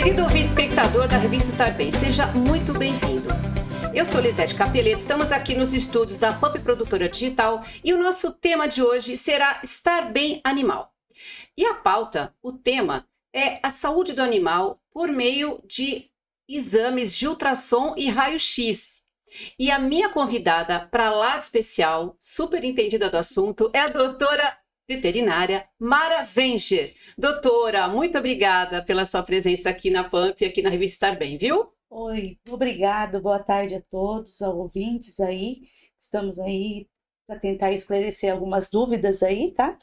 Querido ouvinte espectador da revista Estar Bem, seja muito bem-vindo. Eu sou Lisete Capeleto, estamos aqui nos estúdios da Pump Produtora Digital e o nosso tema de hoje será Estar Bem Animal. E a pauta, o tema, é a saúde do animal por meio de exames de ultrassom e raio-x. E a minha convidada para lá de especial, super entendida do assunto, é a doutora veterinária Mara Venger. Doutora, muito obrigada pela sua presença aqui na Pump e aqui na revista Estar Bem, viu? Oi, obrigado, boa tarde a todos, aos ouvintes aí, estamos aí para tentar esclarecer algumas dúvidas aí, tá?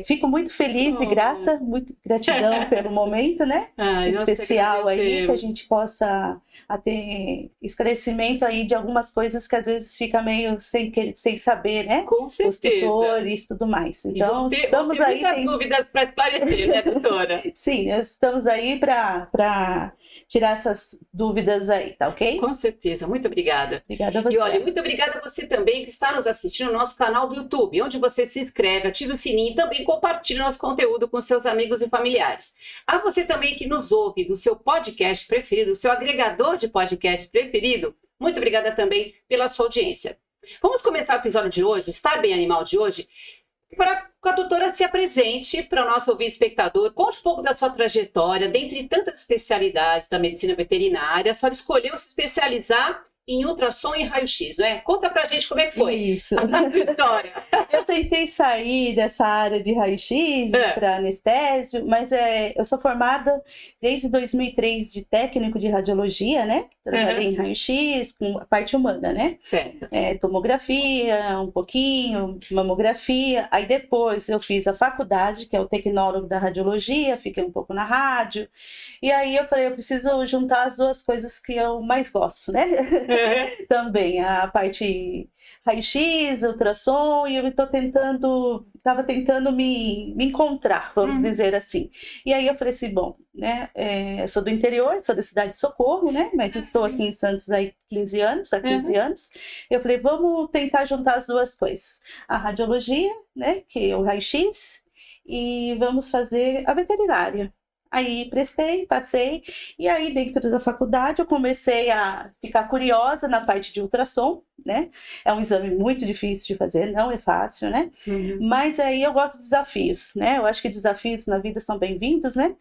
Fico muito feliz e grata, muito gratidão pelo momento, né? Especial aí, que a gente possa ter esclarecimento aí de algumas coisas que às vezes fica meio sem saber, né? Com certeza. Os tutores e tudo mais. Então, estamos aí. Muitas dúvidas para esclarecer, né, doutora? Sim, nós estamos aí para tirar essas dúvidas aí, tá ok? Com certeza, muito obrigada. Obrigada a você. E olha, muito obrigada a você também que está nos assistindo no nosso canal do YouTube, onde você se inscreve, ativa o sininho e também compartilha nosso conteúdo com seus amigos e familiares. A você também que nos ouve do seu podcast preferido, do seu agregador de podcast preferido, muito obrigada também pela sua audiência. Vamos começar o episódio de hoje, Estar Bem Animal de hoje, para que a doutora se apresente para o nosso ouvinte espectador, conte um pouco da sua trajetória, dentre tantas especialidades da medicina veterinária, a senhora escolheu se especializar em ultrassom e raio-x, não é? Conta pra gente como é que foi. Isso. A sua história. Eu tentei sair dessa área de raio-x para anestésio, mas eu sou formada desde 2003 de técnico de radiologia, né? Trabalhei em raio-x com a parte humana, né? Certo. Tomografia, um pouquinho, mamografia. Aí depois eu fiz a faculdade, que é o tecnólogo da radiologia, fiquei um pouco na rádio. E aí eu falei, eu preciso juntar as duas coisas que eu mais gosto, né? Também a parte raio-x, ultrassom, e eu estava tentando me encontrar, vamos dizer assim. E aí eu falei assim, bom, né, eu sou do interior, sou da cidade de Socorro, né, mas estou aqui em Santos há 15 anos. Eu falei, vamos tentar juntar as duas coisas, a radiologia, né, que é o raio-x, e vamos fazer a veterinária. Aí prestei, passei, e aí dentro da faculdade eu comecei a ficar curiosa na parte de ultrassom, né? É um exame muito difícil de fazer, não é fácil, né? Mas aí eu gosto de desafios, né? Eu acho que desafios na vida são bem-vindos, né?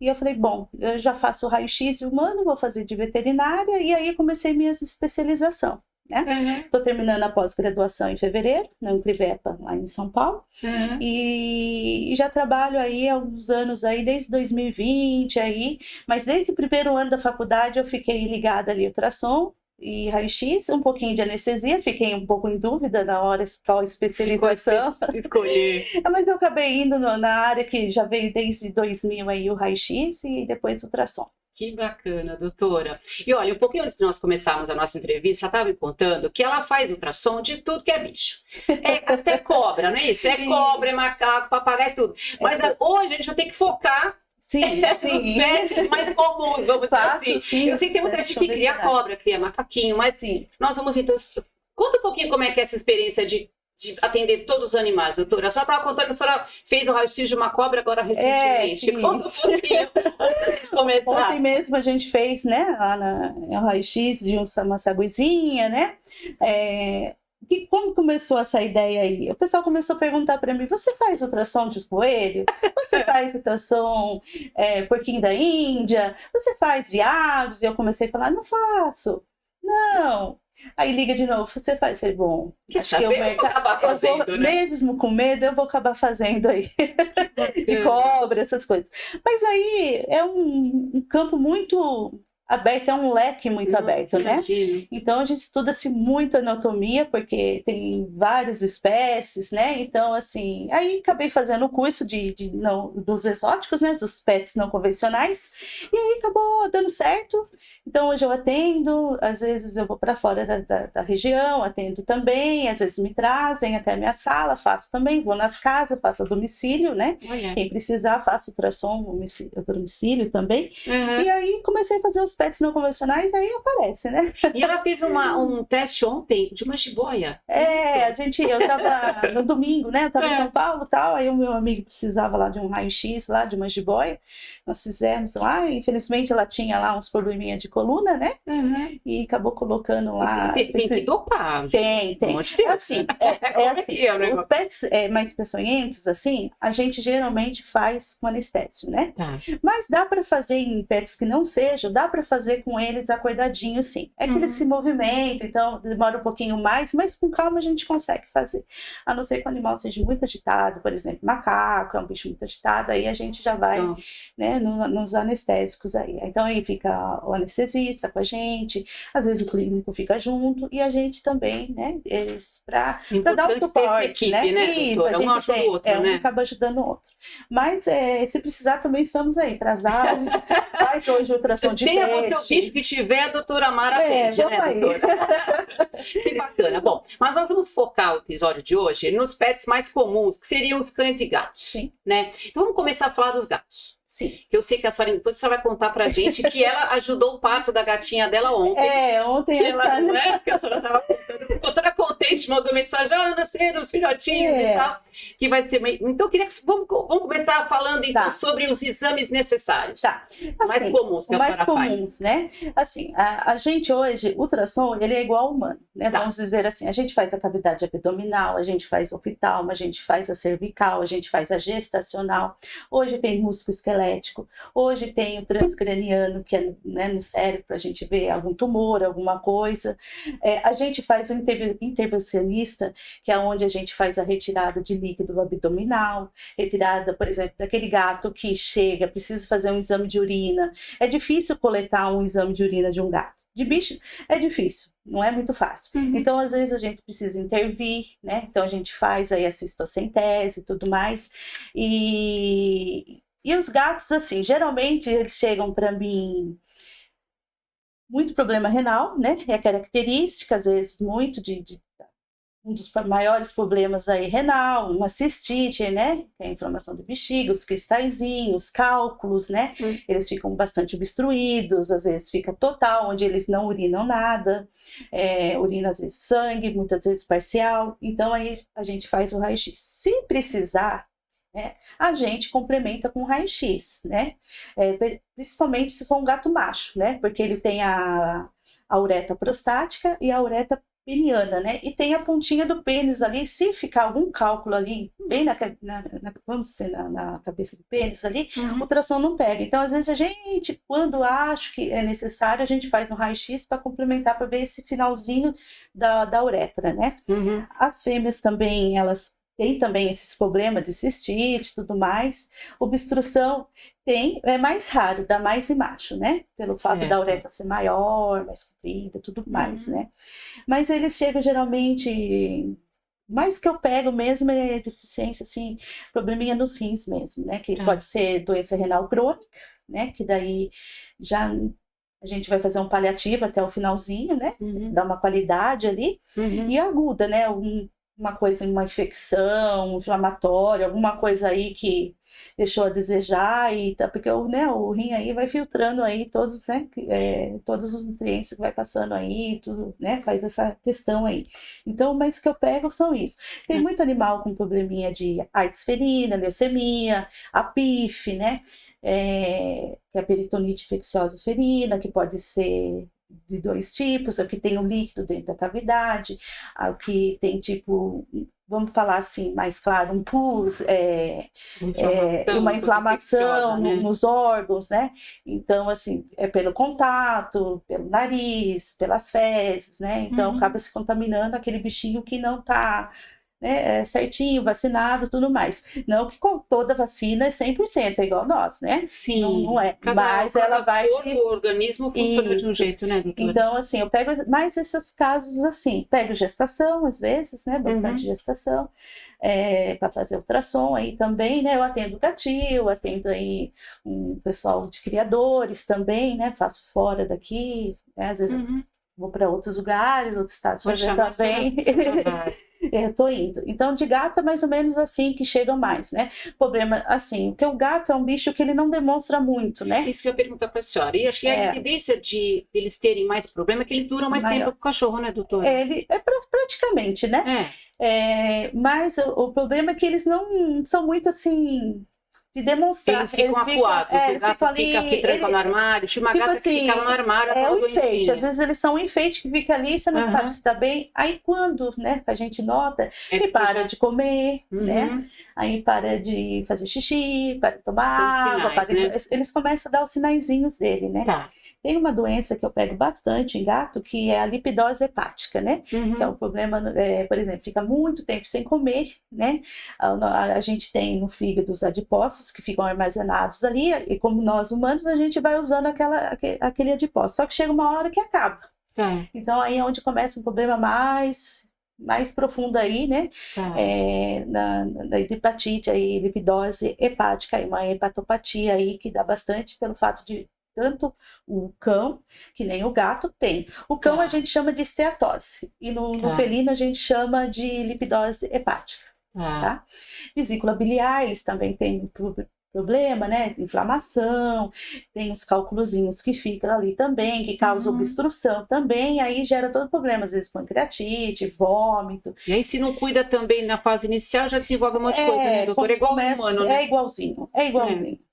E eu falei, bom, eu já faço raio-x humano, vou fazer de veterinária, e aí comecei minha especialização. Estou terminando a pós-graduação em fevereiro, na Uncrivepa, lá em São Paulo, e já trabalho aí há uns anos aí, desde 2020 aí, mas desde o primeiro ano da faculdade eu fiquei ligada ali ao ultrassom e raio-x, um pouquinho de anestesia, fiquei um pouco em dúvida na hora qual especialização. Escolher. Mas eu acabei indo na área que já veio desde 2000 aí o raio-x e depois o ultrassom. Que bacana, doutora. E olha, um pouquinho antes de nós começarmos a nossa entrevista, já estava me contando que ela faz ultrassom de tudo que é bicho. Até cobra, não é isso? É cobra, é macaco, papagaio, tudo. Mas hoje a gente vai ter que focar nos pets mais comuns, vamos dizer assim. Sim, eu sei que tem muita gente que cria cobra, cria macaquinho, mas nós vamos então... Conta um pouquinho como é que é essa experiência de atender todos os animais, doutora. A senhora estava contando que a senhora fez o raio-x de uma cobra agora recentemente. Conta um pouquinho antes de começar. Ontem mesmo a gente fez, né, lá no raio-x de uma saguizinha, né? E como começou essa ideia aí? O pessoal começou a perguntar para mim, você faz ultrassom de coelho? Você faz ultrassom porquinho da Índia? Você faz de aves? E eu comecei a falar, não faço. Não. Aí liga de novo, você faz? Eu falei, bom, acho que eu vou acabar fazendo, né? Mesmo com medo, eu vou acabar fazendo aí. De cobra, essas coisas. Mas aí é um campo muito aberto, é um leque muito aberto, né? Imagino. Então a gente estuda-se muito anatomia, porque tem várias espécies, né? Então, assim, aí acabei fazendo o curso dos exóticos, né? Dos pets não convencionais, e aí acabou dando certo. Então hoje eu atendo, às vezes eu vou para fora da região, atendo também, às vezes me trazem até a minha sala, faço também, vou nas casas, faço a domicílio, né? Quem precisar, faço ultrassom a domicílio também. E aí comecei a fazer os pets não convencionais, aí aparece, né? E ela fez um teste ontem de uma jiboia. Eu tava no domingo, né? Eu tava em São Paulo e tal, aí o meu amigo precisava lá de um raio-x, lá de uma jiboia. Nós fizemos lá, infelizmente ela tinha lá uns probleminhas de coluna, né? E acabou colocando lá. Tem que dopar. Tem. Assim, os pets mais peçonhentos, assim, a gente geralmente faz com anestésico, né? Tá. Mas dá para fazer em pets que não sejam, dá para fazer com eles acordadinhos, sim. É que eles se movimentam, então demora um pouquinho mais, mas com calma a gente consegue fazer. A não ser que o animal seja muito agitado, por exemplo, macaco, é um bicho muito agitado, aí a gente já vai, né, nos anestésicos aí. Então aí fica o anestesista com a gente, às vezes o clínico fica junto, e a gente também, né, eles para dar o suporte, equipe, né? Isso, a gente um ajuda o outro, um acaba ajudando o outro. Mas se precisar também estamos aí para as aves, faz hoje ultrassom de Tenha peixe. você o bicho que tiver, a doutora Mara atende, né, aí. doutora? Que bacana. Bom, mas nós vamos focar o episódio de hoje nos pets mais comuns, que seriam os cães e gatos. Sim. Né? Então vamos começar a falar dos gatos. Sim. Que eu sei que a senhora, depois a senhora vai contar pra gente que ela ajudou o parto da gatinha dela ontem. Ontem que ela, né, que a senhora estava contando, ficou toda contente, mandou mensagem, nasceram os filhotinhos e tal, que vai ser meio... Então, eu queria que vamos começar falando então sobre os exames necessários. Tá. Assim, mais comuns que a senhora faz. Né? Assim, a gente hoje, o ultrassom, ele é igual ao humano, né? Tá. Vamos dizer assim, a gente faz a cavidade abdominal, a gente faz oftalmo, a gente faz a cervical, a gente faz a gestacional. Hoje tem músculo esquelético. Hoje tem o transcraniano, que é, né, no cérebro, para a gente ver algum tumor, alguma coisa. A gente faz o intervencionista, que é onde a gente faz a retirada de líquido abdominal, retirada, por exemplo, daquele gato que chega, precisa fazer um exame de urina. É difícil coletar um exame de urina de um gato. De bicho é difícil, não é muito fácil. Então, às vezes, a gente precisa intervir, né? Então, a gente faz aí a cistocentese e tudo mais. E os gatos, assim, geralmente eles chegam para mim muito problema renal, né? É característica, às vezes, muito um dos maiores problemas aí renal, uma cistite, né? Que é a inflamação do bexiga, os cristalzinhos, os cálculos, né? Eles ficam bastante obstruídos, às vezes fica total, onde eles não urinam nada, urina às vezes sangue, muitas vezes parcial. Então aí a gente faz o raio-x. Se precisar, a gente complementa com raio-x, né? Principalmente se for um gato macho, né? Porque ele tem a uretra prostática e a uretra peniana, né? E tem a pontinha do pênis ali, se ficar algum cálculo ali, bem vamos dizer, na cabeça do pênis ali, o ultrassom não pega. Então, às vezes, a gente, quando acho que é necessário, a gente faz um raio-x para complementar, para ver esse finalzinho da uretra, né? As fêmeas também, elas tem também esses problemas de cistite e tudo mais. Obstrução é mais raro, dá mais em macho, né? Pelo fato da uretra ser maior, mais comprida, tudo mais, né? Mas eles chegam geralmente... Mais que eu pego mesmo é deficiência, assim, probleminha nos rins mesmo, né? Que pode ser doença renal crônica, né? Que daí já... A gente vai fazer um paliativo até o finalzinho, né? Dar uma qualidade ali. E aguda, né? Uma coisa, uma infecção inflamatória, alguma coisa aí que deixou a desejar, e tá, porque o rim aí vai filtrando aí todos, né, todos os nutrientes que vai passando aí, tudo, né, faz essa questão aí. Então, mas o que eu pego são isso. Tem muito animal com probleminha de AIDS felina, leucemia, a PIF, né, que é a peritonite infecciosa felina, que pode ser de dois tipos, o que tem o líquido dentro da cavidade, o que tem tipo, vamos falar assim, mais claro, um pus, uma inflamação né? nos órgãos, né? Então, assim, é pelo contato, pelo nariz, pelas fezes, né? Então, acaba se contaminando aquele bichinho que não está... né, certinho, vacinado, tudo mais. Não que com toda vacina é 100%, é igual nós, né? Sim. Não é. Mas ela vai... O organismo funciona de um jeito, né, doutora? Então, assim, eu pego mais esses casos assim. Pego gestação, às vezes, né? Bastante gestação. Para fazer ultrassom aí também, né? Eu atendo gatil, atendo aí um pessoal de criadores também, né? Faço fora daqui, né? Às vezes vou para outros lugares, outros estados fazer também. Eu tô indo. Então, de gato é mais ou menos assim que chegam mais, né? Problema, assim, porque o gato é um bicho que ele não demonstra muito, né? Isso que eu ia perguntar para a senhora. E acho que a incidência de eles terem mais problema é que eles duram mais tempo com o cachorro, né, doutora? Ele é praticamente, né? Mas o problema é que eles não são muito assim de demonstrar. Eles ficam acuados, o gato fica trancado no armário. Tinha uma gata que ficava no armário, é um enfeite. Às vezes eles são um enfeite que fica ali, você não sabe se está bem. Aí quando, né, a gente nota, ele para de comer, né? Aí para de fazer xixi, para de tomar água, eles começam a dar os sinaizinhos dele, né? Tá. Tem uma doença que eu pego bastante em gato, que é a lipidose hepática, né? Que é um problema, por exemplo, fica muito tempo sem comer, né? A gente tem no fígado os adipócitos que ficam armazenados ali, e como nós humanos, a gente vai usando aquele adipócito. Só que chega uma hora que acaba. Então, aí é onde começa um problema mais profundo aí, né? Da hepatite, aí, lipidose hepática, uma hepatopatia aí que dá bastante pelo fato de tanto o cão, que nem o gato, tem. O cão a gente chama de esteatose, e no felino a gente chama de lipidose hepática. Tá? Vesícula biliar, eles também têm problema, né? Inflamação, tem os cálculozinhos que ficam ali também, que causam obstrução também, aí gera todo problema, às vezes pancreatite, vômito. E aí se não cuida também na fase inicial, já desenvolve um monte de coisa, né, doutor? É igual humano, né? É igualzinho.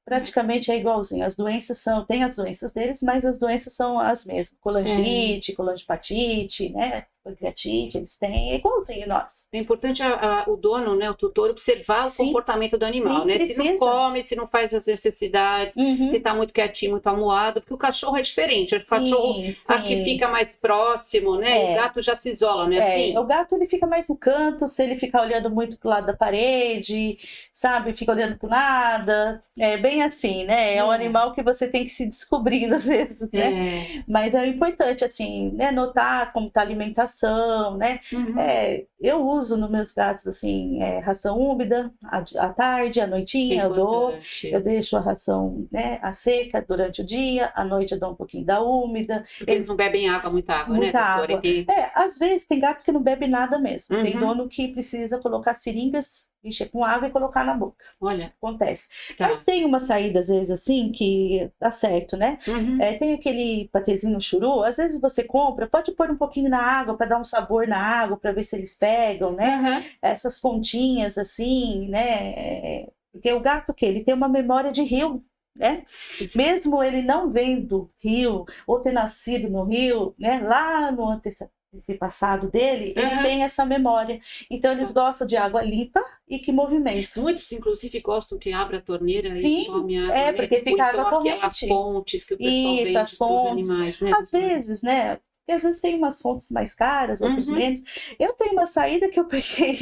Praticamente é igualzinho. As doenças tem as doenças deles, mas as doenças são as mesmas. Colangite, colangipatite, né? Pancreatite, eles têm, é igualzinho nós. É importante o dono, né, o tutor, observar o comportamento do animal, né? Se não come, se não faz as necessidades, se tá muito quietinho, muito amuado, porque o cachorro é diferente. O cachorro acho que fica mais próximo, né? O gato já se isola, né? Assim? O gato ele fica mais no canto, se ele ficar olhando muito pro lado da parede, sabe? Fica olhando pro nada. É bem assim, né? É um animal que você tem que se descobrindo às vezes, né? Mas é importante, assim, né? Notar como tá a alimentação, né? Eu uso nos meus gatos, assim, ração úmida à tarde, à noitinha eu dou. Eu deixo a ração, né, a seca durante o dia, à noite eu dou um pouquinho da úmida. Porque eles não bebem muita água, muita né, água. Às vezes tem gato que não bebe nada mesmo. Tem dono que precisa colocar seringas, encher com água e colocar na boca. Olha. Acontece. Mas tem uma saída, às vezes, assim, que dá certo, né? Tem aquele patezinho churu, às vezes você compra, pode pôr um pouquinho na água para dar um sabor na água, para ver se eles pegam, né? Essas pontinhas, assim, né? Porque o gato, ele tem uma memória de rio, né? Mesmo ele não vendo rio, ou ter nascido no rio, né? Lá no antepassado dele, ele tem essa memória. Então eles gostam de água limpa e que movimenta. Muitos, inclusive, gostam que abra a torneira e tome água. Porque fica água corrente. Aquelas fontes que o pessoal vende as fontes. Dos animais, né? Às vezes, né? Porque às vezes tem umas fontes mais caras, outras menos. Eu tenho uma saída que eu peguei.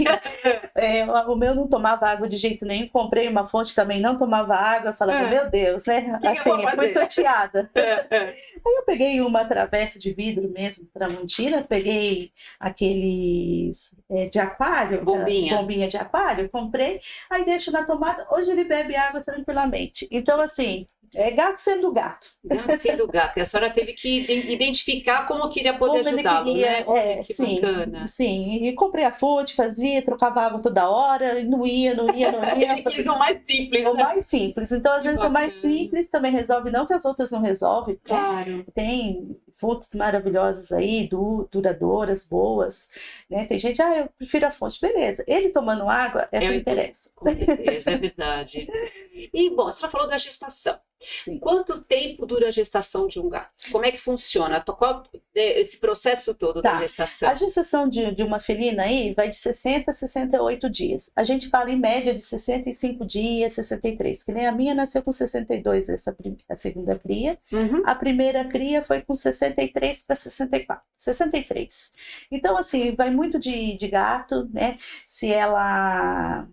O meu não tomava água de jeito nenhum. Comprei uma fonte também, não tomava água. Falava, meu Deus, né? Assim, eu fui sorteada. Aí eu peguei uma travessa de vidro mesmo, Tramontina. Peguei aqueles de aquário. Bombinha de aquário. Comprei. Aí deixo na tomada. Hoje ele bebe água tranquilamente. Então, assim... gato sendo gato. Gato sendo gato. E a senhora teve que identificar como queria poder ajudá-lo, né? Que bacana. Sim, e comprei a fonte, fazia, trocava água toda hora, e não ia. Ele quis o mais simples. O mais simples. Então, às vezes, o mais simples também resolve, não que as outras não resolvem. Claro. Né? Tem fontes maravilhosas aí, duradouras, boas, né? Tem gente, eu prefiro a fonte. Beleza. Ele tomando água é o que interessa. Com certeza, é verdade. E, bom, a senhora falou da gestação. Sim. Quanto tempo dura a gestação de um gato? Como é que funciona? Qual esse processo todo da gestação? A gestação de uma felina aí vai de 60 a 68 dias. A gente fala em média de 65 dias, 63. Que nem a minha nasceu com 62, a segunda cria. A primeira cria foi com 63 para 64. 63. Então, assim, vai muito de gato, né? Se ela...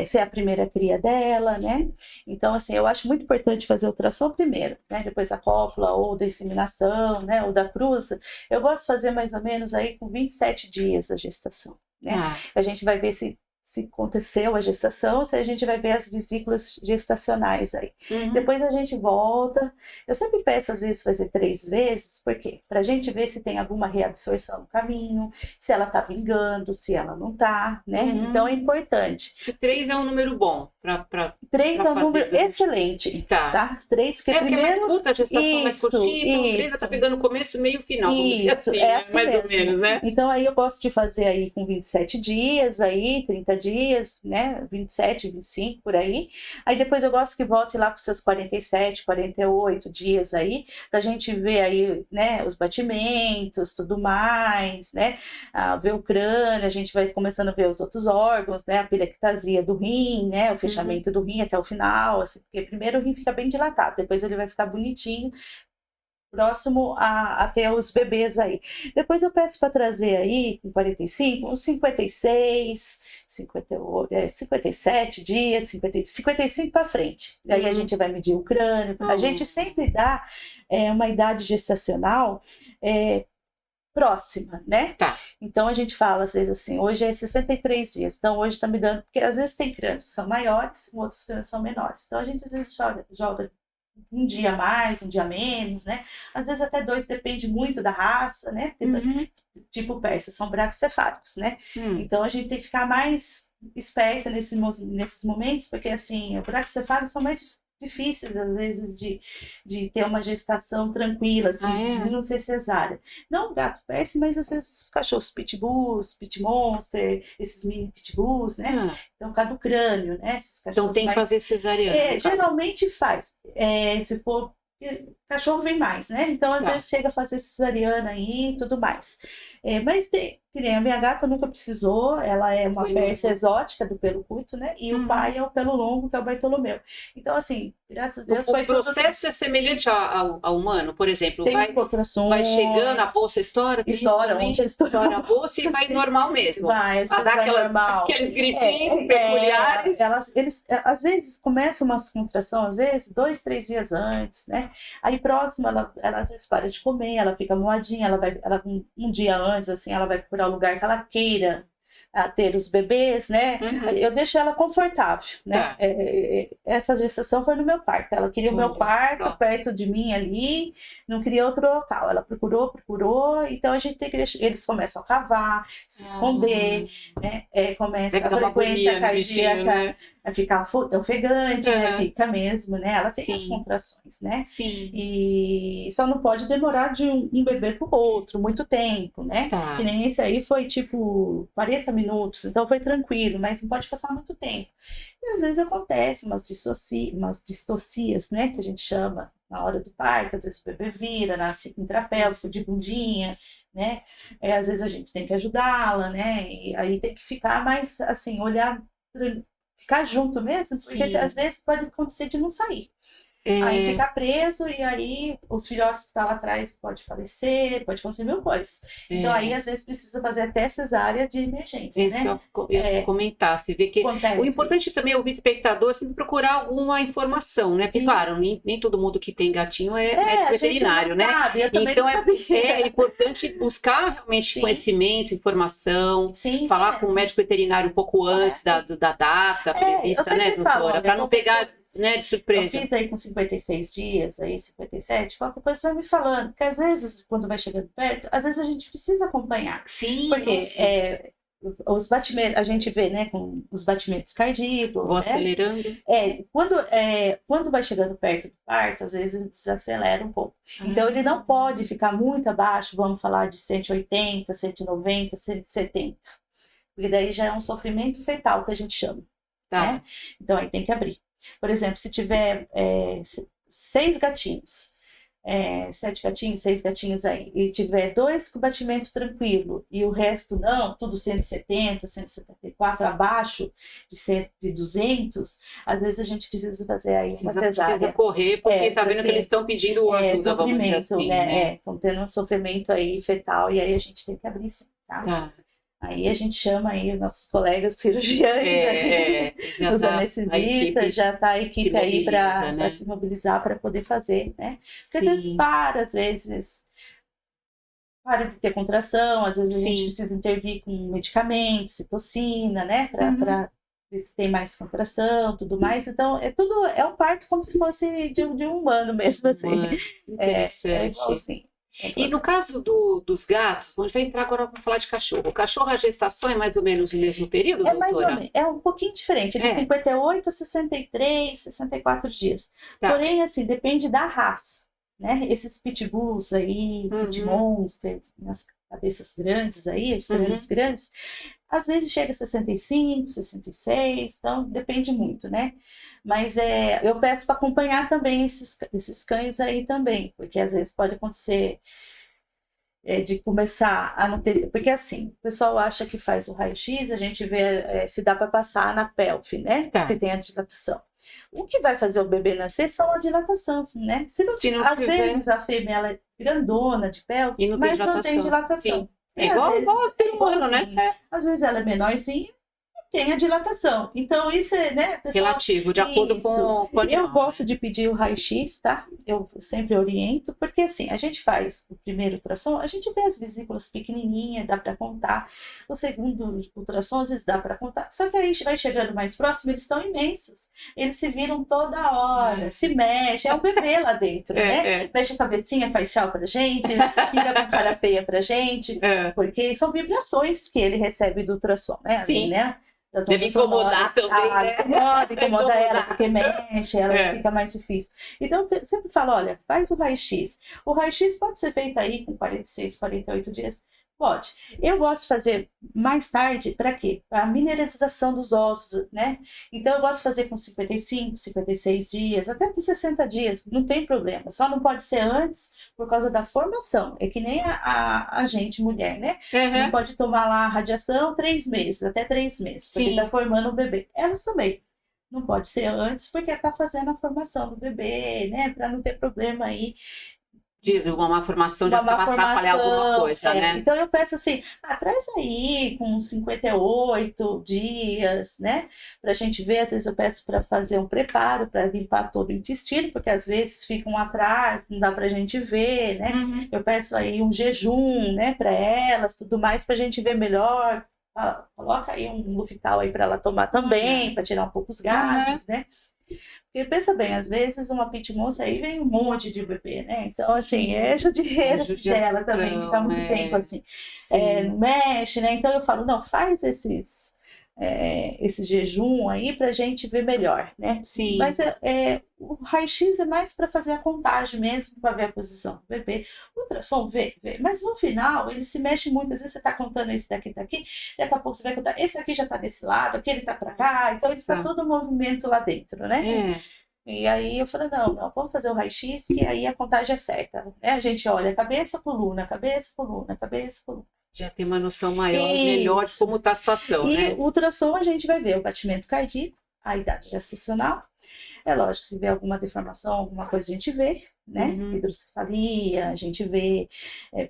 se é a primeira cria dela, né? Então, assim, eu acho muito importante fazer o ultrassom primeiro, né? Depois a cópula ou da inseminação, né? Ou da cruza. Eu gosto de fazer mais ou menos aí com 27 dias a gestação, né? A gente vai ver se se aconteceu a gestação, se a gente vai ver as vesículas gestacionais aí. Uhum. Depois a gente volta. Eu sempre peço, às vezes, fazer 3 vezes, por quê? Para a gente ver se tem alguma reabsorção no caminho, se ela tá vingando, se ela não tá, né? Uhum. Então é importante. Que 3 é um número bom para 3 é um fazer número durante- excelente, Tá. tá? 3, porque Porque é mais primeiro... curta, a gestação mais Isso, curtinha, então 3 já isso. tá pegando começo, meio, final, vamos dizer Isso, assim, é né? assim Mais ou mesmo. menos, né? Então aí eu gosto de fazer aí com 27 dias, aí 30 dias, né? 27, 25 por aí. Aí depois eu gosto que volte lá com seus 47, 48 dias aí, pra gente ver aí, né, os batimentos, tudo mais, né? Ver o crânio, a gente vai começando a ver os outros órgãos, né? A pilectasia do rim, né? O fechamento do rim até o final, assim, porque primeiro o rim fica bem dilatado, depois ele vai ficar bonitinho, próximo a ter os bebês aí. Depois eu peço para trazer aí, com 45, uns 56, 58, 57 dias, 55 para frente. E aí a gente vai medir o crânio. A gente sempre dá uma idade gestacional próxima, né? Tá. Então a gente fala, às vezes assim, hoje é 63 dias, então hoje tá me dando, porque às vezes tem crânios que são maiores, outros crânios são menores. Então a gente às vezes joga um dia mais, um dia menos, né? Às vezes até 2, depende muito da raça, né? Porque, tipo persas, são bracocefálicos, né? Então a gente tem que ficar mais esperta nesses momentos, porque assim, os bracocefálicos são mais difíceis, às vezes, de ter uma gestação tranquila, assim, de não ser cesárea. Não o gato persa, mas às vezes os cachorros pitbulls, pit monster, esses mini pitbulls, né? Então, por causa do crânio, né? Esses cachorros Então tem que fazer cesariana. geralmente faz. Se for cachorro vem mais, né? Então, às vezes chega a fazer cesariana aí e tudo mais. Mas tem, que nem a minha gata nunca precisou, ela é uma persa exótica do pelo curto, né? E o pai é o pelo longo, que é o Bartolomeu. Então, assim, graças a Deus O processo é semelhante ao humano, por exemplo. Tem ultrassons. Vai chegando, a bolsa estoura. Estoura a bolsa e vai normal mesmo. Vai, vai normal. Aqueles gritinhos peculiares. Eles, às vezes, começam umas contrações, às vezes, 2, 3 dias antes, né? Aí, próximo, ela às vezes para de comer, ela fica moadinha, ela um dia antes, assim, ela vai procurar o lugar que ela queira ter os bebês, né? Eu deixo ela confortável, né? Essa gestação foi no meu quarto. Ela queria o meu quarto perto de mim ali, não queria outro local. Ela procurou, então a gente tem que deixar. Eles começam a cavar, se esconder, né? Começa a frequência cardíaca, né? A ficar ofegante, né? Fica mesmo, né? Ela tem as contrações, né? Sim. E só não pode demorar de um bebê pro outro, muito tempo, né? E nem esse aí foi tipo 40 minutos, então foi tranquilo, mas não pode passar muito tempo. E às vezes acontece umas distocias, né? Que a gente chama na hora do parto, às vezes o bebê vira, nasce intrapélvico, de bundinha, né? Às vezes a gente tem que ajudá-la, né? E aí tem que ficar mais assim, olhar, ficar junto mesmo, porque às vezes pode acontecer de não sair. Aí fica preso e aí os filhotes que estão lá atrás pode falecer, pode acontecer mil coisas. Então aí às vezes precisa fazer até cesárea de emergência, Isso né? que eu ia comentar, se vê que o importante também é ouvir espectador, sempre procurar alguma informação, né? Porque claro, nem todo mundo que tem gatinho é médico veterinário, né? Então é importante buscar realmente conhecimento, informação, falar com o médico veterinário um pouco antes da data prevista, né, doutora? Para não pegar, né, de surpresa. Eu fiz aí com 56 dias, aí 57, qualquer coisa você vai me falando. Porque às vezes, quando vai chegando perto, às vezes a gente precisa acompanhar. Sim. Porque os batimentos, a gente vê, né, com os batimentos cardíacos. Vou acelerando. Quando vai chegando perto do parto, às vezes ele desacelera um pouco. Então ele não pode ficar muito abaixo, vamos falar de 180, 190, 170. Porque daí já é um sofrimento fetal, que a gente chama. Né? Então aí tem que abrir. Por exemplo, se tiver 6 gatinhos, 7 gatinhos, 6 gatinhos aí, e tiver 2 com batimento tranquilo, e o resto não, tudo 170, 174, abaixo de 200, às vezes a gente precisa fazer aí uma cesárea. Precisa correr, porque tá vendo que eles estão pedindo ajuda, vamos dizer assim, né? Estão tendo um sofrimento aí fetal, e aí a gente tem que abrir sim, tá? Aí a gente chama aí os nossos colegas cirurgiões, os anestesistas, já tá a equipe aí para se mobilizar para poder fazer, né? Porque às vezes para de ter contração, às vezes a gente Sim. precisa intervir com medicamentos, citocina, né, Uhum. para ver se tem mais contração, tudo mais. Então, é um parto como se fosse de um humano mesmo, assim. É igual Interessante. assim. É igual E no assim. caso dos gatos, a gente vai entrar agora para falar de cachorro. O cachorro, a gestação é mais ou menos o mesmo período, É mais ou doutora? menos, é um pouquinho diferente, de É, 58 a 63, 64 dias. tá. Porém, assim, depende da raça, né? Esses pitbulls aí, pit Uhum, monsters, nas cabeças grandes aí, os crânios uhum. grandes, às vezes chega a 65, 66, então depende muito, né? Mas eu peço para acompanhar também esses cães aí também, porque às vezes pode acontecer de começar a não ter. Porque assim, o pessoal acha que faz o raio-x, a gente vê se dá para passar na pelve, né? Se Tá. tem a dilatação. O que vai fazer o bebê nascer são a dilatação, né? Se não, Se não às tiver, vezes a fêmea ela é grandona de pelve, e não tem mas não tem dilatação. dilatação. Sim. É E às igual vezes ao ser é humano, né? igualzinho. Às vezes ela é menorzinha, tem a dilatação. Então, isso é, né, pessoal? Relativo, de acordo Isso. com o Eu animal, né? gosto de pedir o raio-x, tá? Eu sempre oriento, porque assim, a gente faz o primeiro ultrassom, a gente vê as vesículas pequenininhas, dá para contar. O segundo ultrassom, às vezes dá para contar. Só que aí vai chegando mais próximo, eles estão imensos. Eles se viram toda hora, É, se mexe, é um bebê lá dentro, né? é, Mexe a cabecinha, faz tchau pra gente, fica com cara feia pra gente, é. porque são vibrações que ele recebe do ultrassom, né? Ali, Sim. né? Das Deve ondas incomodar sonoras, também, né? Vai incomoda ela, incomodar. porque mexe, ela É. fica mais difícil. Então, eu sempre falo, olha, faz o raio-x. O raio-x pode ser feito aí com 46, 48 dias? Pode. Eu gosto de fazer mais tarde, para quê? Para a mineralização dos ossos, né? Então, eu gosto de fazer com 55, 56 dias, até com 60 dias, não tem problema. Só não pode ser antes por causa da formação. É que nem a gente, mulher, né? Não Uhum. pode tomar lá radiação 3 meses, até 3 meses, porque está Sim. formando o bebê. Elas também. Não pode ser antes, porque está fazendo a formação do bebê, né? Para não ter problema aí, De uma má formação de uma má atrapalhar alguma formação. coisa, né? Então eu peço assim, traz aí com 58 dias, né? Para a gente ver, às vezes eu peço para fazer um preparo, para limpar todo o intestino, porque às vezes ficam atrás, não dá para a gente ver, né? Uhum. Eu peço aí um jejum, né, para elas, tudo mais, para a gente ver melhor. Coloca aí um Luftal aí para ela tomar também, Olha. para tirar um pouco os Uhum. gases, né? Porque pensa bem, às vezes uma pit moça aí vem um monte de bebê, né? Então, assim, é É judiaira dela também, ficar judiação, muito tempo é. assim, Sim. mexe, né? Então eu falo, não, faz esse jejum aí pra gente ver melhor, né? Mas Sim. o raio-x é mais para fazer a contagem mesmo, para ver a posição do bebê. O ultrassom vê. Mas no final ele se mexe muito. Às vezes você tá contando esse daqui, daqui, daqui a pouco você vai contar, esse aqui já tá desse lado, aquele tá para cá, então ele tá Nossa. todo movimento lá dentro, né? É. E aí eu falei, não, vamos fazer o raio-x, que aí a contagem é certa, né? A gente olha cabeça, coluna, cabeça, coluna, cabeça, coluna. Já tem uma noção maior, melhor de Isso. como está a situação, E né? o ultrassom a gente vai ver o batimento cardíaco, a idade gestacional. É lógico, se vê alguma deformação, alguma coisa a gente vê, né? Uhum. Hidrocefalia, a gente vê,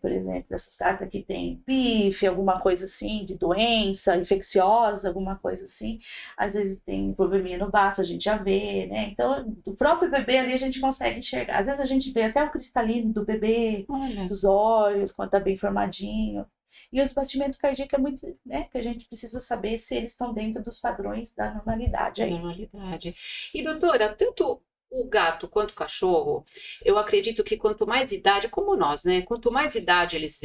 por exemplo, essas cartas que tem PIF, alguma coisa assim, de doença infecciosa, alguma coisa assim. Às vezes tem probleminha no baço, a gente já vê, né? Então, do próprio bebê ali a gente consegue enxergar. Às vezes a gente vê até o cristalino do bebê, Olha. dos olhos, quando tá bem formadinho. E os batimentos cardíacos é muito, né? Que a gente precisa saber se eles estão dentro dos padrões da normalidade Da aí. normalidade. E doutora, tanto o gato quanto o cachorro, eu acredito que quanto mais idade, como nós, né? Quanto mais idade eles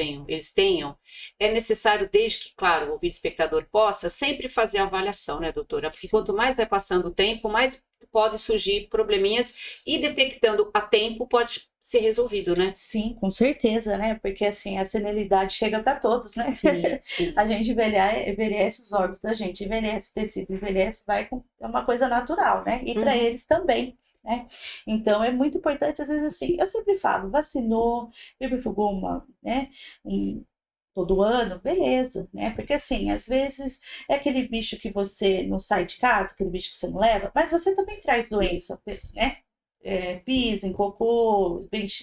tenham, é necessário, desde que, claro, o ouvinte espectador possa, sempre fazer a avaliação, né, doutora? Porque Sim. quanto mais vai passando o tempo, mais pode surgir probleminhas e detectando a tempo pode ser resolvido, né? Sim, com certeza, né? Porque assim, a senilidade chega para todos, né? Sim, sim. A gente envelhece os órgãos da gente, envelhece o tecido, envelhece, é uma coisa natural, né? E para Uhum. eles também, né? Então é muito importante, às vezes assim, eu sempre falo, vacinou, pifugou né? Todo ano, beleza, né? Porque assim, às vezes é aquele bicho que você não sai de casa, aquele bicho que você não leva, mas você também traz doença, né? Pisa em cocô,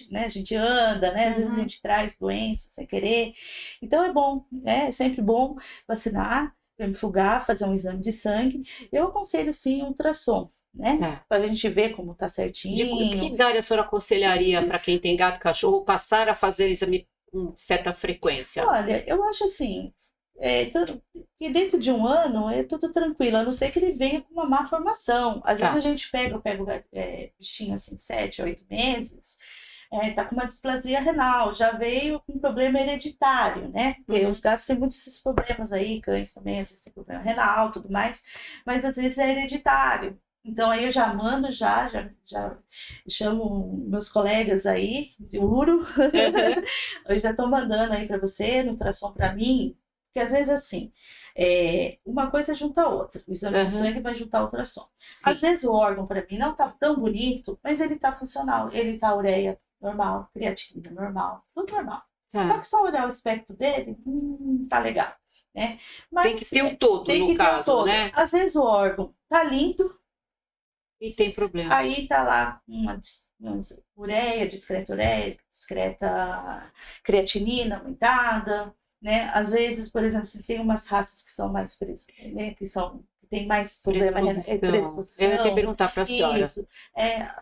né? A gente anda, né? Às vezes a Uhum. gente traz doença sem querer. Então é bom, né? É sempre bom vacinar, vermifugar, fazer um exame de sangue. Eu aconselho sim um ultrassom, né? Tá. Para a gente ver como tá Que certinho. idade a senhora aconselharia para quem tem gato e cachorro passar a fazer com certa frequência? Olha, eu acho assim, que dentro de um ano é tudo tranquilo, a não ser que ele venha com uma má formação. Às vezes Tá. a gente pega, eu pego bichinho assim, 7, 8 meses, tá com uma displasia renal, já veio com problema hereditário, né? Porque Uhum. os gatos têm muitos esses problemas aí, cães também, às vezes tem problema renal, tudo mais, mas às vezes é hereditário. Então aí eu já mando, já chamo meus colegas aí de Uro, Uhum. eu já estou mandando aí para você, no ultrassom para mim, porque às vezes assim, uma coisa junta a outra, o exame de Uhum. sangue vai juntar o ultrassom. Sim. Às vezes o órgão para mim não está tão bonito, mas ele está funcional, ele está ureia normal, creatina normal, tudo normal. Tá. Só que só olhar o espectro dele, tá legal, né? Tem que ter o todo, tem no que ter caso, o todo. né? Às vezes o órgão tá lindo, E tem problema. aí tá lá uma ureia, discreta creatinina aumentada, né? Às vezes, por exemplo, se tem umas raças que são mais né, que tem mais problema Predisposição. Eu ia te perguntar para a senhora. Isso,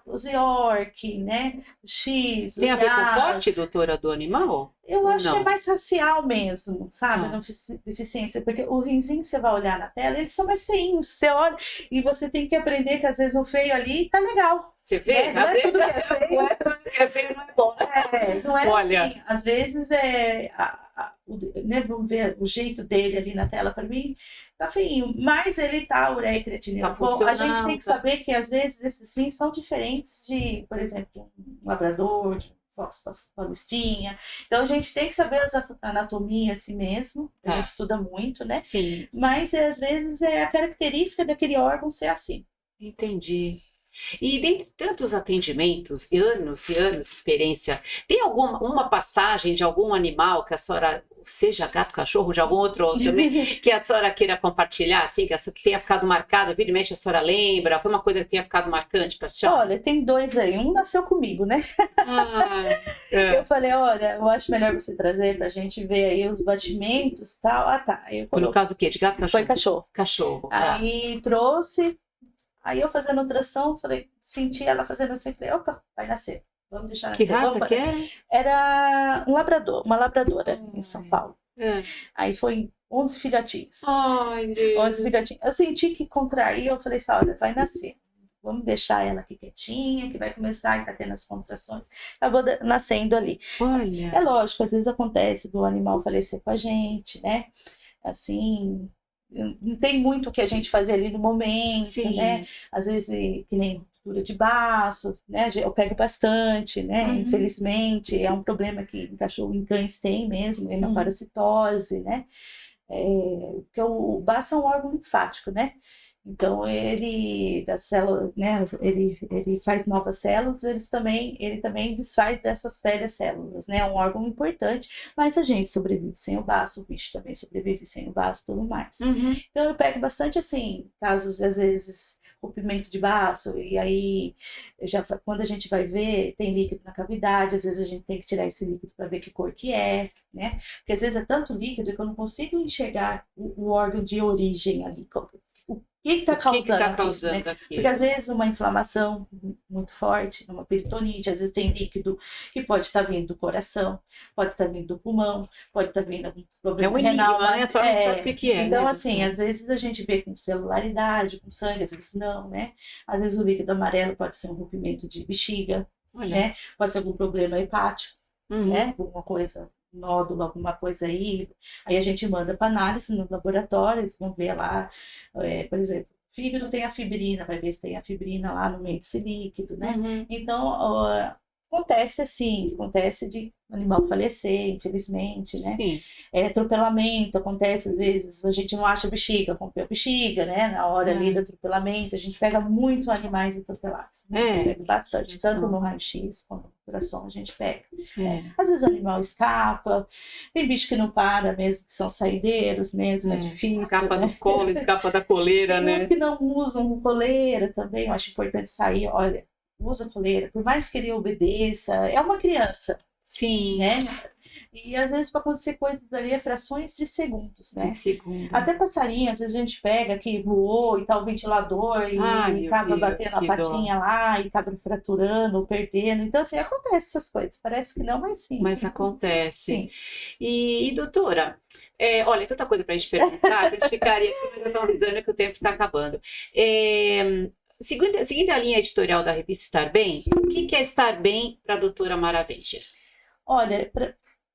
os York, né? O X, Tem o a ver com o porte, Yas. doutora, do animal? Eu Ou acho que é não? mais racial mesmo, sabe? Tá. Não deficiência, porque o rinzinho que você vai olhar na tela, eles são mais feinhos. Você olha e você tem que aprender que às vezes o feio ali tá legal. Você vê? Não é tudo que é feio. É feio, não é bom. Não é Olha. assim. Às vezes né, vamos ver o jeito dele ali na tela, para mim, tá feinho. Mas ele tá ureia e creatinina. Tá Bom, a gente tem funcionando, que saber que às vezes esses rins são diferentes de, por exemplo, um labrador, de Fox Paulistrinha. Então a gente tem que saber a anatomia assim mesmo. A Tá. gente estuda muito, né? Sim, Mas às vezes é a característica daquele órgão ser assim. entendi. E dentre tantos atendimentos, anos e anos de experiência, tem uma passagem de algum animal que a senhora, seja gato, cachorro, de algum outro também, que a senhora queira compartilhar, assim, que tenha ficado marcada, vira e mexe a senhora lembra? Foi uma coisa que tenha ficado marcante para a senhora? Olha, tem dois aí. Um nasceu comigo, né? Eu falei, olha, eu acho melhor você trazer pra gente ver aí os batimentos e tal. Ah, tá. Aí eu Foi no coloquei. caso do quê? De gato, cachorro? Foi cachorro. Cachorro. Aí trouxe. Aí eu fazendo ultrassom, falei, senti ela fazendo assim, falei, opa, vai nascer. Vamos deixar nascer. Que raça que era? Era um labrador, uma labradora em São Paulo. Aí foi 11 filhotinhos. Ai, Deus. 11 filhotinhos. Eu senti que contraía, eu falei assim, olha, vai nascer. Vamos deixar ela aqui quietinha, que vai começar e tá tendo as contrações. Acabou nascendo ali. Olha. É lógico, às vezes acontece do animal falecer com a gente, né? Assim, não tem muito o que a gente fazer ali no momento, Sim. né? Às vezes, que nem ruptura de baço, né? Eu pego bastante, né? Uhum. Infelizmente, é um problema que em cachorro, em cães tem mesmo, hemaparasitose, né? Porque o baço é um órgão linfático, né? Então ele das células, né? Ele faz novas células, ele também desfaz dessas velhas células, né? É um órgão importante, mas a gente sobrevive sem o baço, o bicho também sobrevive sem o baço, tudo mais. Uhum. Então eu pego bastante assim, casos às vezes rompimento de baço, e aí quando a gente vai ver, tem líquido na cavidade, às vezes a gente tem que tirar esse líquido para ver que cor que é, né? Porque às vezes é tanto líquido que eu não consigo enxergar o órgão de origem ali. O que está causando, né? aquilo? Porque às vezes uma inflamação muito forte, uma peritonite, às vezes tem líquido que pode estar vindo do coração, pode estar vindo do pulmão, pode estar vindo algum problema renal. Né? Só não sabe o que é. Então, né? assim, às vezes a gente vê com celularidade, com sangue, às vezes não, né? Às vezes o líquido amarelo pode ser um rompimento de bexiga, né? Pode ser algum problema hepático, né? Alguma coisa, nódulo, alguma coisa aí a gente manda para análise no laboratório, eles vão ver lá, por exemplo, fígado tem a fibrina, vai ver se tem a fibrina lá no meio desse líquido, né? Então, acontece assim, acontece de animal falecer, infelizmente, né? Sim. Atropelamento, acontece às vezes, a gente não acha bexiga, rompeu a bexiga, né? Na hora ali do atropelamento, a gente pega muito animais atropelados, né? Pega bastante, tanto no raio-x quanto no ultrassom a gente pega. Às vezes o animal escapa, tem bicho que não para mesmo, que são saideiros mesmo, é difícil. Escapa né? do colo, escapa da coleira, tem né? uns que não usam coleira também, eu acho importante sair, olha, usa coleira, por mais que ele obedeça, é uma criança. Sim. Né? E às vezes para acontecer coisas ali é frações de segundos, né? De segundo. Até passarinho, às vezes a gente pega que voou e tá o ventilador Ai, e meu acaba Deus, batendo a que dó. patinha lá e acaba fraturando ou perdendo. Então, assim, acontece essas coisas. Parece que não, mas sim. Mas acontece. Sim. E, doutora, olha, tem tanta coisa para a gente perguntar, que a gente ficaria aqui memorizando que o tempo está acabando. Seguindo a linha editorial da revista Estar Bem, o que é estar bem para a doutora Mara Wenger? Olha,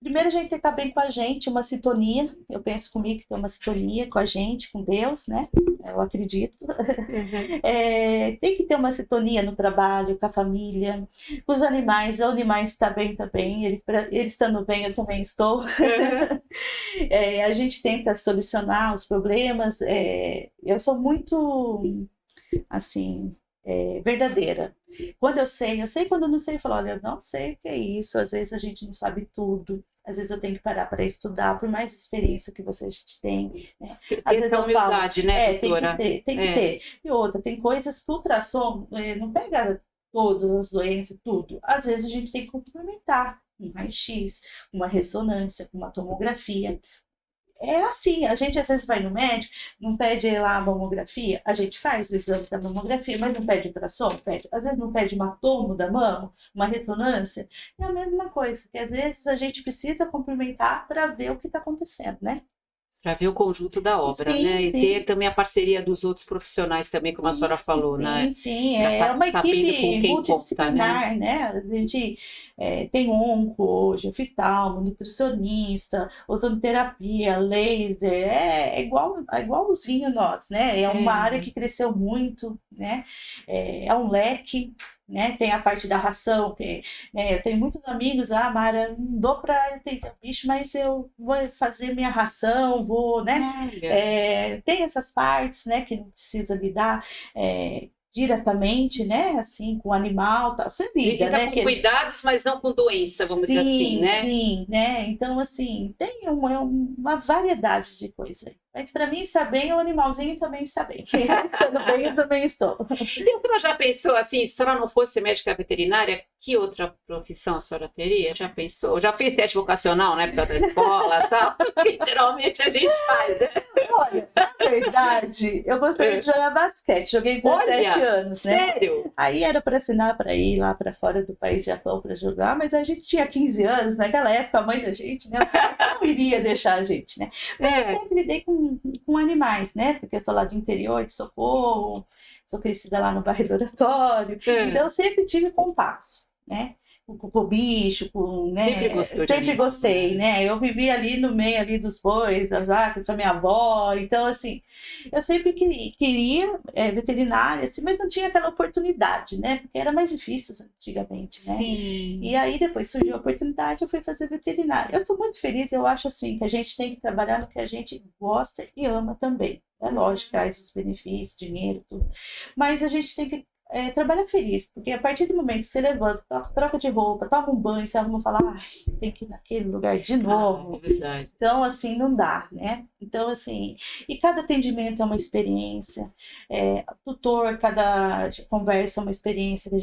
primeiro a gente tem que estar bem com a gente, uma sintonia. Eu penso comigo que tem uma sintonia com a gente, com Deus, né? Eu acredito. Uhum. Tem que ter uma sintonia no trabalho, com a família, com os animais. O animal está bem também. Eles estando bem, eu também estou. Uhum. A gente tenta solucionar os problemas. Eu sou muito, assim, verdadeira. Quando eu sei, quando eu não sei, eu falo, olha, eu não sei o que é isso. Às vezes a gente não sabe tudo. Às vezes eu tenho que parar para estudar, por mais experiência que a gente tem, né? Às Ter vezes essa eu falo, humildade, né, doutora? tem que ter. E outra, tem coisas que o ultrassom não pega todas as doenças, tudo. Às vezes a gente tem que complementar um raio-x, uma ressonância, uma tomografia. É assim, a gente às vezes vai no médico, não pede lá a mamografia, a gente faz o exame da mamografia, mas não pede ultrassom, pede. Às vezes não pede uma tomo da mama, uma ressonância, é a mesma coisa, que às vezes a gente precisa complementar para ver o que está acontecendo, né? Para ver o conjunto da obra, Sim, né? E sim. ter também a parceria dos outros profissionais também, como a senhora falou, né? Sim, Para é estar uma sabendo com equipe quem conta, né? multidisciplinar, né? A gente tem onco hoje, oftalmo, nutricionista, ozonoterapia, laser, é igualzinho nós, né? É uma área que cresceu muito, né? É um leque, né? Tem a parte da ração, né? Eu tenho muitos amigos, Mara, não dou para ter bicho, mas eu vou fazer minha ração, vou, né? Olha. Tem essas partes, né, que não precisa lidar diretamente, né, assim, com o animal, tal. Você lida, Lida né? com cuidados, mas não com doença, vamos dizer assim, Sim, né? sim, né? Então, assim, tem uma variedade de coisa. Mas para mim estar bem, o animalzinho também está bem. Estando bem, eu também estou. E a senhora já pensou assim, se a senhora não fosse médica veterinária, que outra profissão a senhora teria? Já pensou? Já fez teste vocacional na época da escola e tal? Que geralmente a gente faz, né? Olha, na verdade, eu gostaria de jogar basquete. Joguei 17 anos, né? Sério? Aí era para assinar para ir lá para fora do país, Japão, para jogar, mas a gente tinha 15 anos, naquela época a mãe da gente, né? Os pais não iria deixar a gente, né? Mas eu sempre lidei com animais, né? Porque eu sou lá do interior de Socorro, sou crescida lá no bairro do Oratório, então eu sempre tive contatos, né? Com bicho, né? Sempre gostou de Sempre animal, gostei, né? Eu vivi ali no meio ali dos bois, as vacas, com a minha avó, então assim, eu sempre queria veterinária, assim, mas não tinha aquela oportunidade, né? Porque era mais difícil antigamente, né? Sim. E aí depois surgiu a oportunidade, eu fui fazer veterinária. Eu estou muito feliz, eu acho assim, que a gente tem que trabalhar no que a gente gosta e ama também. É lógico, traz os benefícios, dinheiro, tudo. Mas a gente tem que trabalhar feliz, porque a partir do momento que você levanta, troca de roupa, toma um banho, você arruma e fala, tem que ir naquele lugar de novo. É verdade. Então, assim, não dá, né? Então, assim, e cada atendimento é uma experiência, tutor, cada conversa é uma experiência que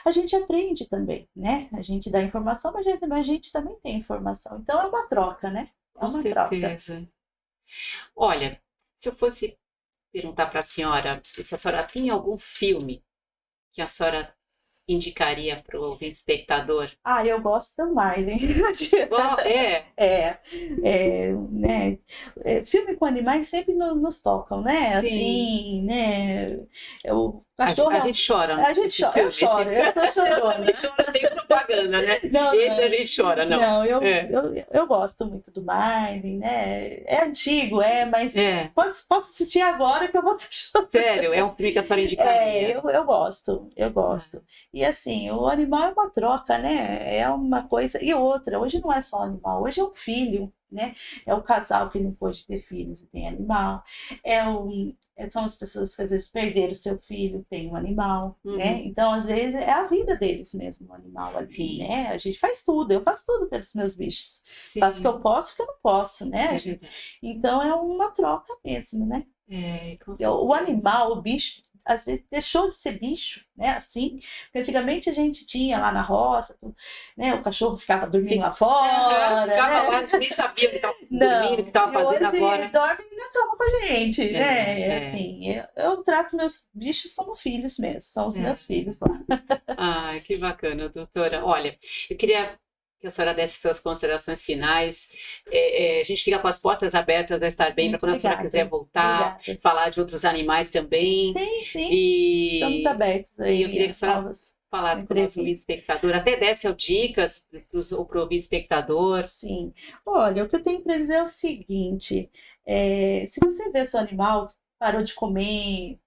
a gente aprende também, né? A gente dá informação, mas a gente também tem informação. Então, é uma troca, né? É Com uma troca. certeza. Olha, se eu fosse perguntar para a senhora se a senhora tem algum filme que a senhora indicaria para o ouvinte espectador? Eu gosto da Marley. Né? Filme com animais sempre nos tocam, né? Sim. Assim, né? O cachorro, a gente chora, a gente chora, eu choro, eu sou chorona. A gente chora, tem propaganda, né? Não, Esse a gente chora, não. Não, eu gosto muito do Marley, né? É antigo, mas posso assistir agora que eu vou estar chorando. Sério, é um filme que a senhora indicaria? Eu gosto. E assim, o animal é uma troca, né? É uma coisa. E outra, hoje não é só animal, hoje é um filho, né? É o casal que não pode ter filhos e tem animal. São as pessoas que às vezes perderam seu filho, tem um animal, né? Então, às vezes, é a vida deles mesmo, o animal ali, Sim. né? A gente faz tudo, eu faço tudo pelos meus bichos. Sim. Faço o que eu posso e o que eu não posso, né? Verdade. Então, é uma troca mesmo, né? Com certeza. O animal, o bicho, às vezes deixou de ser bicho, né, assim, porque antigamente a gente tinha lá na roça, né, o cachorro ficava dormindo lá fora, ficava né? lá, a gente nem sabia o que estava dormindo, o que estava fazendo hoje agora. dorme na cama com a gente, né, É. assim, eu trato meus bichos como filhos mesmo, são os meus filhos lá. Ai, que bacana, doutora. Olha, eu queria que a senhora desse suas considerações finais. A gente fica com as portas abertas da Estar Bem para quando a senhora quiser voltar, falar de outros animais também. Sim, estamos abertos aí. E eu queria que a senhora falasse com o nosso ouvinte espectador, até desse dicas para o ouvinte espectador. Sim. Olha, o que eu tenho para dizer é o seguinte, se você vê seu animal parou de comer,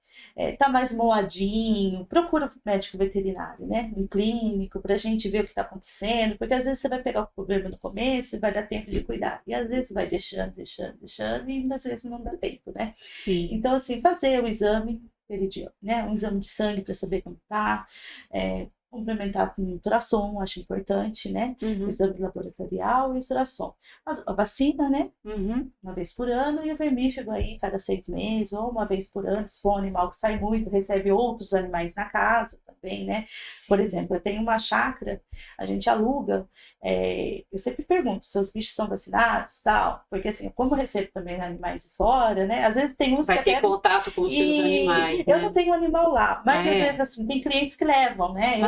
tá mais moadinho, procura um médico veterinário, né? Um clínico, para a gente ver o que está acontecendo, porque às vezes você vai pegar o problema no começo e vai dar tempo de cuidar, e às vezes vai deixando, e às vezes não dá tempo, né? Sim. Então, assim, fazer o exame peridiano, né? Um exame de sangue para saber como tá, complementar com ultrassom, acho importante, né? Exame laboratorial e ultrassom. A vacina, né? Uma vez por ano, e o vermífugo aí cada 6 meses, ou uma vez por ano, se for um animal que sai muito, recebe outros animais na casa também, né? Sim. Por exemplo, eu tenho uma chácara, a gente aluga, eu sempre pergunto, seus bichos são vacinados, tal, porque assim, como eu recebo também animais de fora, né? Às vezes tem uns vai que ter contato com os seus animais, eu né? não tenho animal lá, mas às vezes assim, tem clientes que levam, né?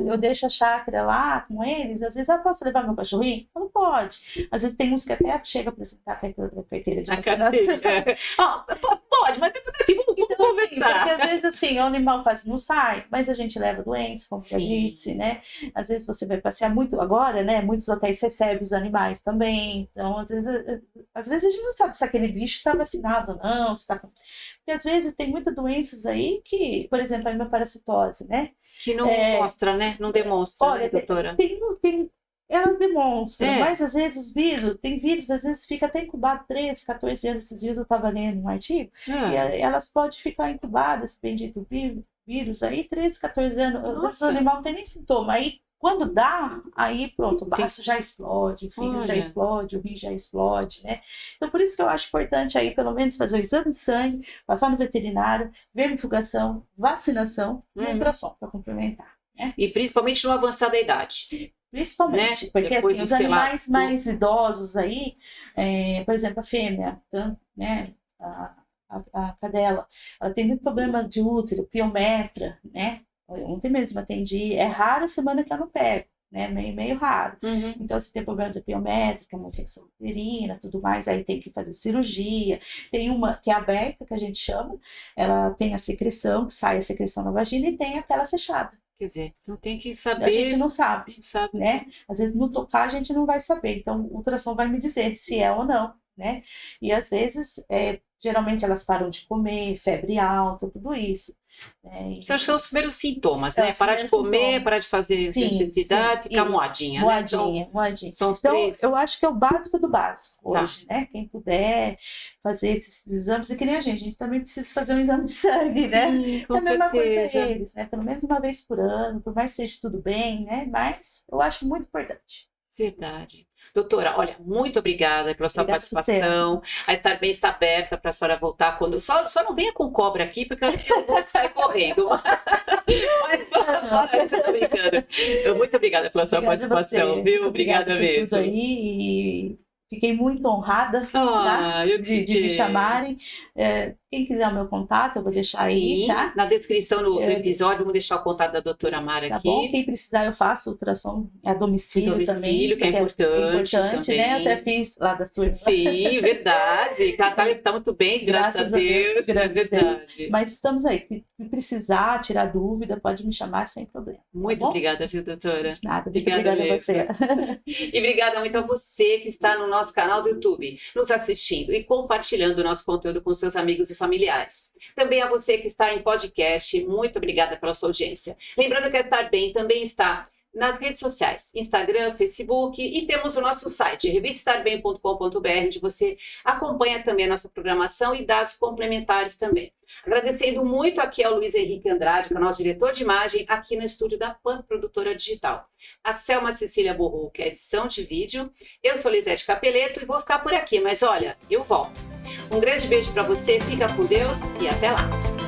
Eu deixo a chácara lá com eles, às vezes, posso levar meu cachorrinho? Não pode. Às vezes tem uns que até chega a apresentar a carteira de vacinação. Pode, mas depois daqui vamos conversar. Porque às vezes assim, o animal quase não sai, mas a gente leva doença, como eu disse, né? Às vezes você vai passear muito agora, né? Muitos hotéis recebem os animais também. Então, às vezes a gente não sabe se aquele bicho está vacinado ou não, se tá... Porque às vezes tem muitas doenças aí que, por exemplo, a hematoparasitose, né? Que não mostra, né? Não demonstra, olha, né, doutora? Elas demonstram, mas às vezes os vírus, tem vírus, às vezes fica até incubado 13, 14 anos. Esses dias eu estava lendo um artigo, e elas podem ficar incubadas, esse bendito vírus aí, 13, 14 anos. Às vezes o animal não tem nem sintoma. Aí, quando dá, aí pronto, o baço já explode, o fígado já explode, o rim já explode, né? Então, por isso que eu acho importante aí, pelo menos, fazer o exame de sangue, passar no veterinário, vermifugação, vacinação e ultrassom para complementar. Né? E principalmente no avançar da idade. Principalmente, né? Porque depois assim, os animais mais idosos aí, por exemplo, a fêmea, né? A cadela, ela tem muito problema de útero, piometra, né? Ontem mesmo atendi, é raro a semana que eu não pego, né? Meio raro. Então, se tem problema de piométrica, uma infecção uterina, tudo mais, aí tem que fazer cirurgia. Tem uma que é aberta, que a gente chama, ela tem a secreção, que sai a secreção na vagina, e tem aquela fechada. Quer dizer, não tem que saber. A gente não sabe, né? Às vezes no tocar a gente não vai saber, então o ultrassom vai me dizer se é ou não, né? E às vezes, geralmente elas param de comer, febre alta, tudo isso. Esses são os primeiros sintomas, né? Parar de comer, parar de fazer necessidade, ficar moadinha. Moadinha. São os então, três. eu acho que é o básico do básico hoje, né? Quem puder fazer esses exames, e que nem a gente também precisa fazer um exame de sangue, né? Sim, com é a mesma certeza. coisa eles, né? Pelo menos uma vez por ano, por mais que seja tudo bem, né? Mas eu acho muito importante. Verdade. Doutora, olha, muito obrigada pela sua participação. A Estar Bem está aberta para a senhora voltar quando... Só não venha com cobra aqui, porque eu vou sair correndo. Mas eu tô brincando. Muito obrigada pela sua participação, viu? Obrigada mesmo. Tudo aí, e fiquei muito honrada de me chamarem. Quem quiser o meu contato, eu vou deixar aí, tá? Na descrição do episódio, vamos deixar o contato da doutora Mara aqui. Tá bom? Quem precisar, eu faço ultrassom a domicílio também. Que é importante também. Né? Até fiz lá da sua irmã. Sim, verdade. A Natália está muito bem, graças a Deus. É verdade. Mas estamos aí. Se precisar, tirar dúvida, pode me chamar sem problema. Muito obrigada, viu, doutora? De nada, obrigada a você. E obrigada muito a você que está no nosso canal do YouTube, nos assistindo e compartilhando o nosso conteúdo com seus amigos e familiares. Também a você que está em podcast, muito obrigada pela sua audiência. Lembrando que a Estar Bem também está nas redes sociais, Instagram, Facebook, e temos o nosso site, revistaestarbem.com.br, onde você acompanha também a nossa programação e dados complementares também. Agradecendo muito aqui ao Luiz Henrique Andrade, que é o nosso diretor de imagem, aqui no estúdio da PAN Produtora Digital. A Selma Cecília Borro, que é edição de vídeo. Eu sou Lisete Capeleto e vou ficar por aqui, mas olha, eu volto. Um grande beijo para você, fica com Deus e até lá!